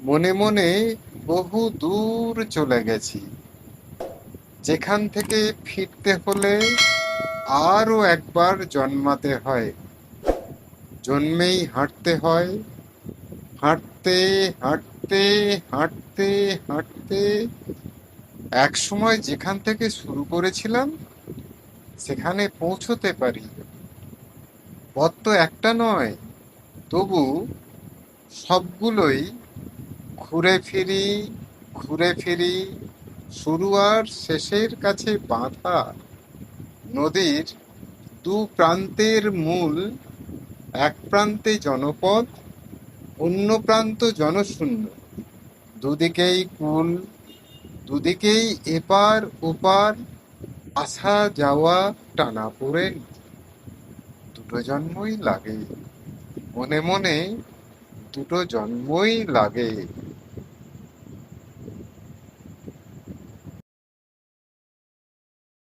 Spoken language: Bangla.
মনে মনে বহু দূর চলে গেছি, যেখান থেকে ফিরতে হলে আরো একবার জন্মাতে হয়। জন্মেই হাঁটতে হয়, হাঁটতে হাঁটতে হাঁটতে হাঁটতে এক সময় যেখান থেকে শুরু করেছিলাম সেখানে পৌঁছতে পারি। পথ তো একটা নয়, তবু সবগুলোই ঘুরে ফিরি ঘুরে ফিরি শুরু আর শেষের কাছে বাঁধা। নদীর দু প্রান্তের মূল, এক প্রান্তে জনপদ, অন্য প্রান্ত জনশূন্য। দুদিকেই কুল, দুদিকেই এপার ওপার, আসা যাওয়া টানাপোড়েন। দুটো জন্মই লাগে, মনে মনে দুটো জন্মই লাগে।